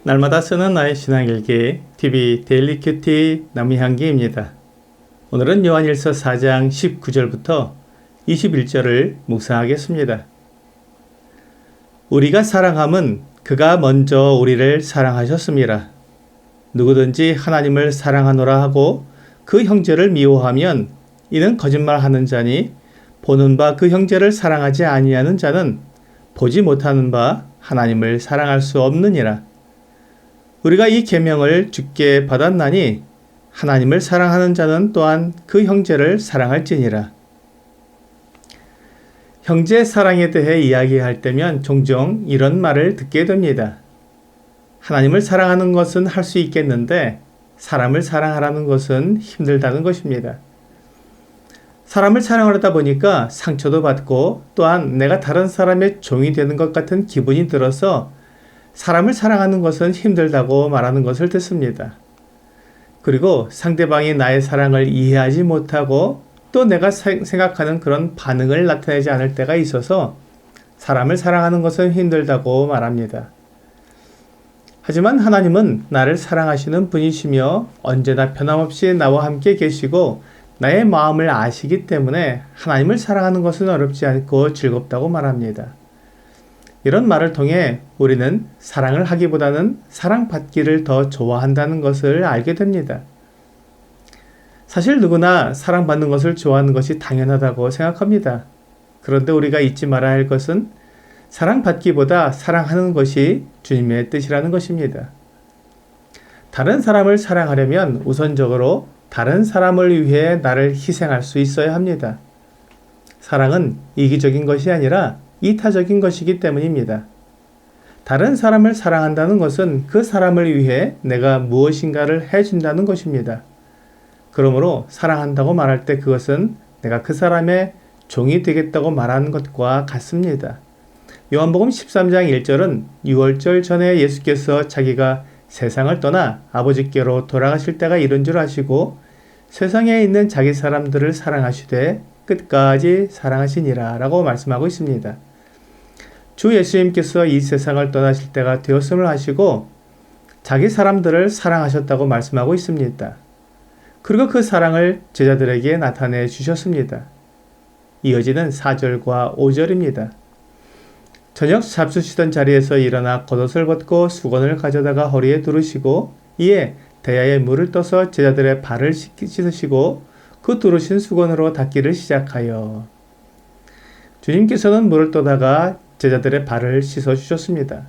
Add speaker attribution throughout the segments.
Speaker 1: 날마다 쓰는 나의 신앙일기 TV 데일리 큐티 나무향기입니다. 오늘은 요한일서 4장 19절부터 21절을 묵상하겠습니다. 우리가 사랑함은 그가 먼저 우리를 사랑하셨습니다. 누구든지 하나님을 사랑하노라 하고 그 형제를 미워하면 이는 거짓말하는 자니 보는 바 그 형제를 사랑하지 아니하는 자는 보지 못하는 바 하나님을 사랑할 수 없느니라. 우리가 이 계명을 주께 받았나니 하나님을 사랑하는 자는 또한 그 형제를 사랑할지니라. 형제 사랑에 대해 이야기할 때면 종종 이런 말을 듣게 됩니다. 하나님을 사랑하는 것은 할 수 있겠는데 사람을 사랑하라는 것은 힘들다는 것입니다. 사람을 사랑하다 보니까 상처도 받고 또한 내가 다른 사람의 종이 되는 것 같은 기분이 들어서 사람을 사랑하는 것은 힘들다고 말하는 것을 듣습니다. 그리고 상대방이 나의 사랑을 이해하지 못하고 또 내가 생각하는 그런 반응을 나타내지 않을 때가 있어서 사람을 사랑하는 것은 힘들다고 말합니다. 하지만 하나님은 나를 사랑하시는 분이시며 언제나 변함없이 나와 함께 계시고 나의 마음을 아시기 때문에 하나님을 사랑하는 것은 어렵지 않고 즐겁다고 말합니다. 이런 말을 통해 우리는 사랑을 하기보다는 사랑받기를 더 좋아한다는 것을 알게 됩니다. 사실 누구나 사랑받는 것을 좋아하는 것이 당연하다고 생각합니다. 그런데 우리가 잊지 말아야 할 것은 사랑받기보다 사랑하는 것이 주님의 뜻이라는 것입니다. 다른 사람을 사랑하려면 우선적으로 다른 사람을 위해 나를 희생할 수 있어야 합니다. 사랑은 이기적인 것이 아니라 이타적인 것이기 때문입니다. 다른 사람을 사랑한다는 것은 그 사람을 위해 내가 무엇인가를 해준다는 것입니다. 그러므로 사랑한다고 말할 때 그것은 내가 그 사람의 종이 되겠다고 말하는 것과 같습니다. 요한복음 13장 1절은 유월절 전에 예수께서 자기가 세상을 떠나 아버지께로 돌아가실 때가 이른 줄 아시고 세상에 있는 자기 사람들을 사랑하시되 끝까지 사랑하시니라 라고 말씀하고 있습니다. 주 예수님께서 이 세상을 떠나실 때가 되었음을 아시고 자기 사람들을 사랑하셨다고 말씀하고 있습니다. 그리고 그 사랑을 제자들에게 나타내 주셨습니다. 이어지는 4절과 5절입니다. 저녁 잡수시던 자리에서 일어나 겉옷을 벗고 수건을 가져다가 허리에 두르시고 이에 대야에 물을 떠서 제자들의 발을 씻으시고 그 두르신 수건으로 닦기를 시작하여 주님께서는 물을 떠다가 제자들의 발을 씻어주셨습니다.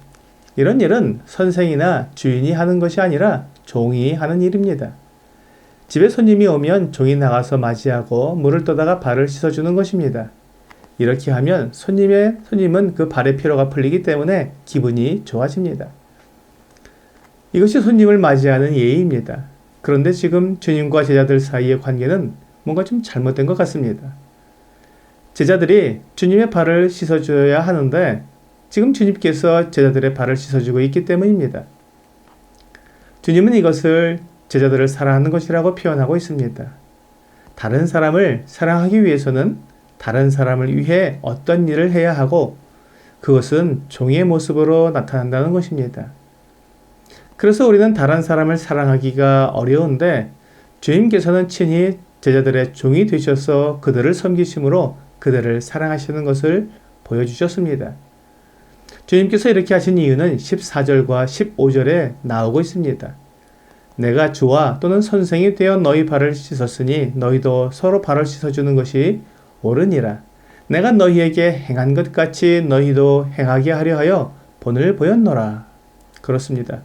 Speaker 1: 이런 일은 선생이나 주인이 하는 것이 아니라 종이 하는 일입니다. 집에 손님이 오면 종이 나가서 맞이하고 물을 떠다가 발을 씻어주는 것입니다. 이렇게 하면 손님은 그 발의 피로가 풀리기 때문에 기분이 좋아집니다. 이것이 손님을 맞이하는 예의입니다. 그런데 지금 주님과 제자들 사이의 관계는 뭔가 좀 잘못된 것 같습니다. 제자들이 주님의 발을 씻어줘야 하는데 지금 주님께서 제자들의 발을 씻어주고 있기 때문입니다. 주님은 이것을 제자들을 사랑하는 것이라고 표현하고 있습니다. 다른 사람을 사랑하기 위해서는 다른 사람을 위해 어떤 일을 해야 하고 그것은 종의 모습으로 나타난다는 것입니다. 그래서 우리는 다른 사람을 사랑하기가 어려운데 주님께서는 친히 제자들의 종이 되셔서 그들을 섬기심으로 그들을 사랑하시는 것을 보여주셨습니다. 주님께서 이렇게 하신 이유는 14절과 15절에 나오고 있습니다. 내가 주와 또는 선생이 되어 너희 발을 씻었으니 너희도 서로 발을 씻어주는 것이 옳으니라. 내가 너희에게 행한 것 같이 너희도 행하게 하려 하여 본을 보였노라. 그렇습니다.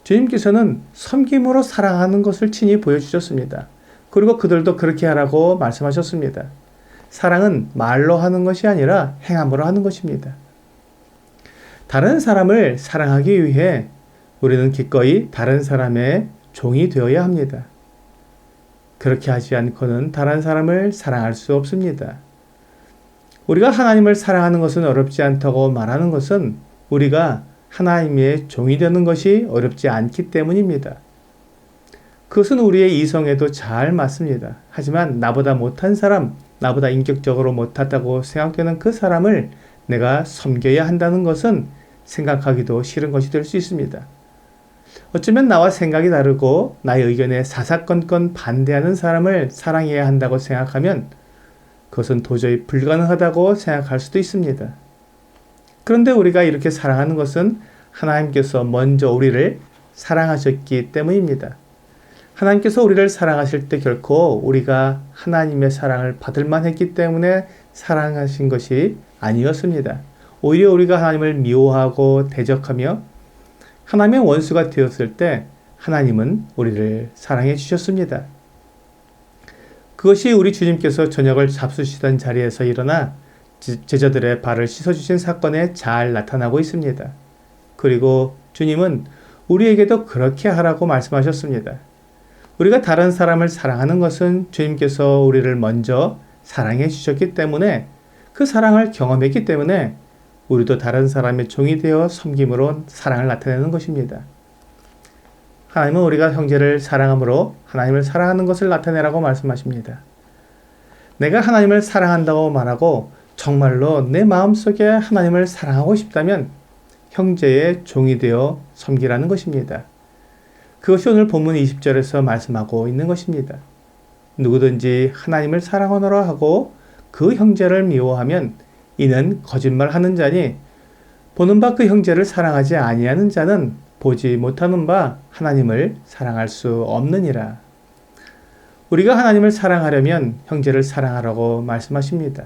Speaker 1: 주님께서는 섬김으로 사랑하는 것을 친히 보여주셨습니다. 그리고 그들도 그렇게 하라고 말씀하셨습니다. 사랑은 말로 하는 것이 아니라 행함으로 하는 것입니다. 다른 사람을 사랑하기 위해 우리는 기꺼이 다른 사람의 종이 되어야 합니다. 그렇게 하지 않고는 다른 사람을 사랑할 수 없습니다. 우리가 하나님을 사랑하는 것은 어렵지 않다고 말하는 것은 우리가 하나님의 종이 되는 것이 어렵지 않기 때문입니다. 그것은 우리의 이성에도 잘 맞습니다. 하지만 나보다 못한 사람, 나보다 인격적으로 못하다고 생각되는 그 사람을 내가 섬겨야 한다는 것은 생각하기도 싫은 것이 될 수 있습니다. 어쩌면 나와 생각이 다르고 나의 의견에 사사건건 반대하는 사람을 사랑해야 한다고 생각하면 그것은 도저히 불가능하다고 생각할 수도 있습니다. 그런데 우리가 이렇게 사랑하는 것은 하나님께서 먼저 우리를 사랑하셨기 때문입니다. 하나님께서 우리를 사랑하실 때 결코 우리가 하나님의 사랑을 받을 만했기 때문에 사랑하신 것이 아니었습니다. 오히려 우리가 하나님을 미워하고 대적하며 하나님의 원수가 되었을 때 하나님은 우리를 사랑해 주셨습니다. 그것이 우리 주님께서 저녁을 잡수시던 자리에서 일어나 제자들의 발을 씻어주신 사건에 잘 나타나고 있습니다. 그리고 주님은 우리에게도 그렇게 하라고 말씀하셨습니다. 우리가 다른 사람을 사랑하는 것은 주님께서 우리를 먼저 사랑해 주셨기 때문에 그 사랑을 경험했기 때문에 우리도 다른 사람의 종이 되어 섬김으로 사랑을 나타내는 것입니다. 하나님은 우리가 형제를 사랑함으로 하나님을 사랑하는 것을 나타내라고 말씀하십니다. 내가 하나님을 사랑한다고 말하고 정말로 내 마음속에 하나님을 사랑하고 싶다면 형제의 종이 되어 섬기라는 것입니다. 그것이 오늘 본문 20절에서 말씀하고 있는 것입니다. 누구든지 하나님을 사랑하노라 하고 그 형제를 미워하면 이는 거짓말하는 자니 보는 바 그 형제를 사랑하지 아니하는 자는 보지 못하는 바 하나님을 사랑할 수 없느니라. 우리가 하나님을 사랑하려면 형제를 사랑하라고 말씀하십니다.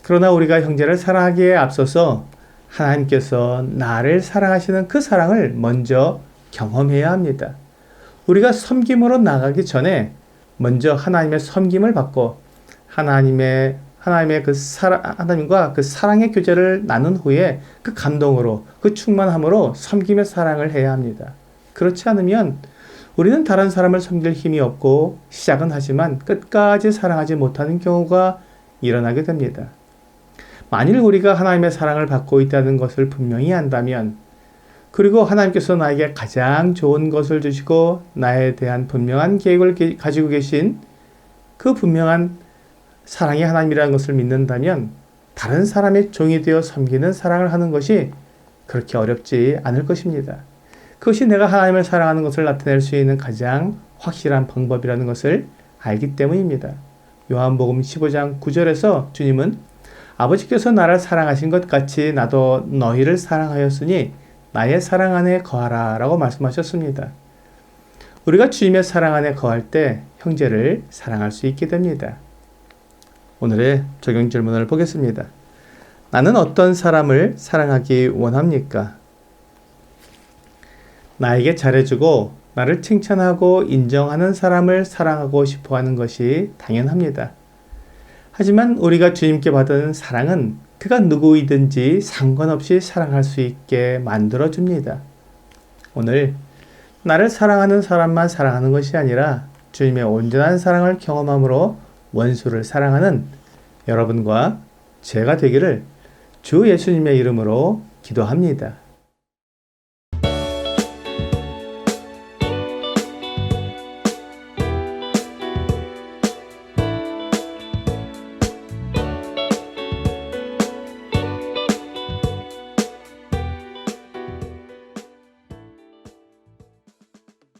Speaker 1: 그러나 우리가 형제를 사랑하기에 앞서서 하나님께서 나를 사랑하시는 그 사랑을 먼저 경험해야 합니다. 우리가 섬김으로 나가기 전에 먼저 하나님의 섬김을 받고 하나님과 그 사랑의 교제를 나눈 후에 그 감동으로 그 충만함으로 섬김의 사랑을 해야 합니다. 그렇지 않으면 우리는 다른 사람을 섬길 힘이 없고 시작은 하지만 끝까지 사랑하지 못하는 경우가 일어나게 됩니다. 만일 우리가 하나님의 사랑을 받고 있다는 것을 분명히 안다면 그리고 하나님께서 나에게 가장 좋은 것을 주시고 나에 대한 분명한 계획을 가지고 계신 그 분명한 사랑이 하나님이라는 것을 믿는다면 다른 사람의 종이 되어 섬기는 사랑을 하는 것이 그렇게 어렵지 않을 것입니다. 그것이 내가 하나님을 사랑하는 것을 나타낼 수 있는 가장 확실한 방법이라는 것을 알기 때문입니다. 요한복음 15장 9절에서 주님은 아버지께서 나를 사랑하신 것 같이 나도 너희를 사랑하였으니 나의 사랑 안에 거하라 라고 말씀하셨습니다. 우리가 주님의 사랑 안에 거할 때 형제를 사랑할 수 있게 됩니다. 오늘의 적용 질문을 보겠습니다. 나는 어떤 사람을 사랑하기 원합니까? 나에게 잘해주고 나를 칭찬하고 인정하는 사람을 사랑하고 싶어 하는 것이 당연합니다. 하지만 우리가 주님께 받은 사랑은 그가 누구이든지 상관없이 사랑할 수 있게 만들어줍니다. 오늘 나를 사랑하는 사람만 사랑하는 것이 아니라 주님의 온전한 사랑을 경험함으로 원수를 사랑하는 여러분과 제가 되기를 주 예수님의 이름으로 기도합니다.